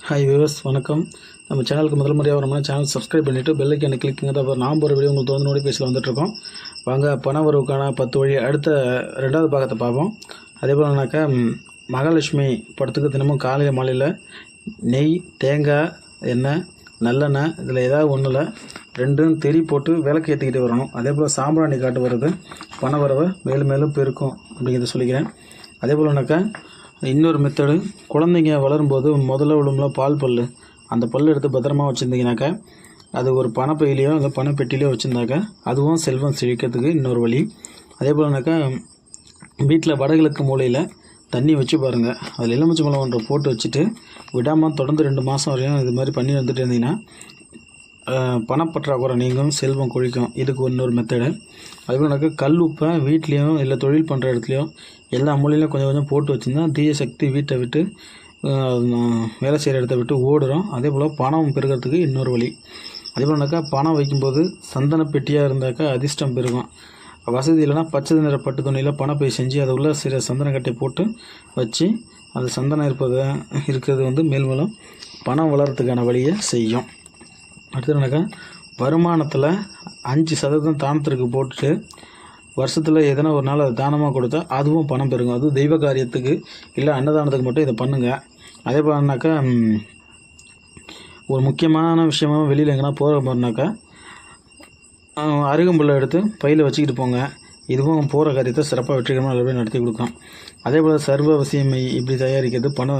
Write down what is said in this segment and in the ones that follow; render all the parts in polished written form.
Hi viewers, வணக்கம். நம்ம சேனலுக்கு முதல் முறையாக வரணும்னா சேனல் சப்ஸ்கிரைப் பண்ணிவிட்டு பெல் ஐக்கானை கிளிக் பண்ணுங்க. அப்புறம் நான் போகிற வீடியோ உங்களுக்கு தொடர்ந்து நோட்டிஃபிகேஷன் வந்துட்டுருக்கோம். வாங்க பண வரவுக்கான 10 வழி அடுத்த 2வது பாகத்தை பார்ப்போம். அதே போலனாக்கா மகாலட்சுமி படத்துக்கு தினமும் காலையில் மாலையில் நெய், தேங்காய் எண்ணெய், நல்லெண்ணெய் இதில் ஏதாவது ஒன்றில் 2 திரி போட்டு விளக்கு ஏற்றிக்கிட்டு வரணும். அதே போல் சாம்பிராணி காட்டு வர்றது பண வரவை மேலும் மேலும் பெருக்கும் அப்படிங்கிறத சொல்லிக்கிறேன். அதே போலனாக்கா இன்னொரு மெத்தடு, குழந்தைங்க வளரும்போது முதல்ல விழும்ல பால் பல், அந்த பல் எடுத்து பத்திரமா வச்சுருந்தீங்கனாக்கா அது ஒரு பணப்பையிலையோ இல்லை பணப்பெட்டிலையோ வச்சுருந்தாக்கா அதுவும் செல்வம் செழிக்கிறதுக்கு இன்னொரு வழி. அதே போலனாக்கா வீட்டில் வடகிழக்கு மூலையில் தண்ணி வச்சு பாருங்கள், அதில் எலுமிச்சை பழம் ஒன்றை போட்டு வச்சுட்டு விடாமல் தொடர்ந்து 2 மாதம் வரையும் இது மாதிரி பண்ணி வந்துட்டு இருந்தீங்கன்னா பணப்பற்றாக்குறை நீங்கும், செல்வம் கொழிக்கும். இதுக்கு இன்னொரு மெத்தடு. அதுபோலனாக்கா கல் உப்பை வீட்லேயும் இல்லை தொழில் பண்ணுற இடத்துலையும் எல்லா மூலையிலையும் கொஞ்சம் கொஞ்சம் போட்டு வச்சுருந்தா தீய சக்தி வீட்டை விட்டு வேலை செய்கிற இடத்த விட்டு ஓடுறோம். அதே போல் பணம் பெருகிறதுக்கு இன்னொரு வழி. அதே போலனாக்கா பணம் வைக்கும்போது சந்தன பெட்டியாக இருந்தாக்கா அதிர்ஷ்டம் பெருகும். வசதி இல்லைனா பச்சை நிற பட்டு துணியில் பணப்பை செஞ்சு அதை உள்ள சில சந்தனக்கட்டை போட்டு வச்சு அந்த சந்தனம் இருக்கிறது மேல்மேலும் பணம் வளர்கிறதுக்கான வழியை செய்யும். அடுத்ததுனாக்கா வருமானத்தில் 5% தானத்திற்கு போட்டுட்டு வருஷத்தில் எதனா ஒரு நாள் அதை தானமாக கொடுத்தா அதுவும் பணம் பெருகும். அதுவும் தெய்வ காரியத்துக்கு இல்லை அன்னதானத்துக்கு மட்டும் இதை பண்ணுங்கள். அதே போலனாக்கா ஒரு முக்கியமான விஷயமாக வெளியில் எங்கன்னா போகிற மாதிரினாக்கா அருகம்புல்லை எடுத்து பையில் வச்சுக்கிட்டு போங்க. இதுவும் போகிற காரியத்தை சிறப்பாக வெற்றிகரமாக நல்லபடியாக நடத்தி கொடுக்கும். அதே போல் சர்வ வசியமை இப்படி தயாரிக்கிறது, பண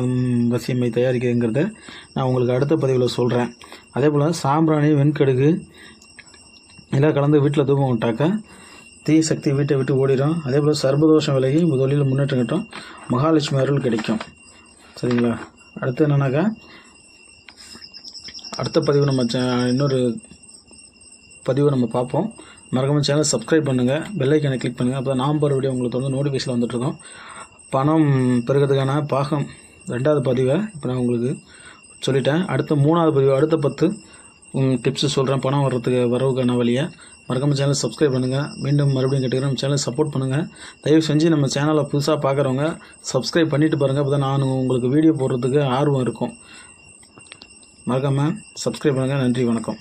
வசியமை தயாரிக்கிறதுங்கிறத நான் உங்களுக்கு அடுத்த பதிவில் சொல்கிறேன். அதே போல் சாம்பிராணி, வெண்கடுகு எல்லாம் கலந்து வீட்டில் தூபம் விட்டாக்கா தீய சக்தி வீட்டை விட்டு ஓடிடும். அதே போல் சர்வதோஷம் விலகி தொழிலில் முன்னேற்றம் கட்டும், மகாலட்சுமி அருள் கிடைக்கும். சரிங்களா? அடுத்து என்னன்னாக்கா அடுத்த பதிவு இன்னொரு பதிவு நம்ம பார்ப்போம். மறக்காமல் சேனல் சப்ஸ்கிரைப் பண்ணுங்கள், பெல் ஐக்கானை கிளிக் பண்ணுங்கள். அப்போ நான் போகிற வீடியோ உங்களுக்கு தொடர்ந்து நோட்டிஃபிகேஷன் வந்துட்டுருக்கோம். பணம் பெருகிறதுக்கான பாகம் 2வது பதிவை இப்போ நான் உங்களுக்கு சொல்லிட்டேன். அடுத்த 3வது பதிவு அடுத்த 10 டிப்ஸு சொல்கிறேன் பணம் வரவுக்கான வழியை. மறக்காமல் சேனல் சப்ஸ்கிரைப் பண்ணுங்கள். மீண்டும் மறுபடியும் கேட்டுக்கிறேன், நம்ம சேனல் சப்போர்ட் பண்ணுங்கள். தயவு செஞ்சு நம்ம சேனலை புதுசாக பார்க்குறவங்க சப்ஸ்கிரைப் பண்ணிவிட்டு பாருங்கள். அப்போ தான் நான் உங்களுக்கு வீடியோ போடுறதுக்கு ஆர்வம் இருக்கும். மறக்காமல் சப்ஸ்கிரைப் பண்ணுங்கள். நன்றி, வணக்கம்.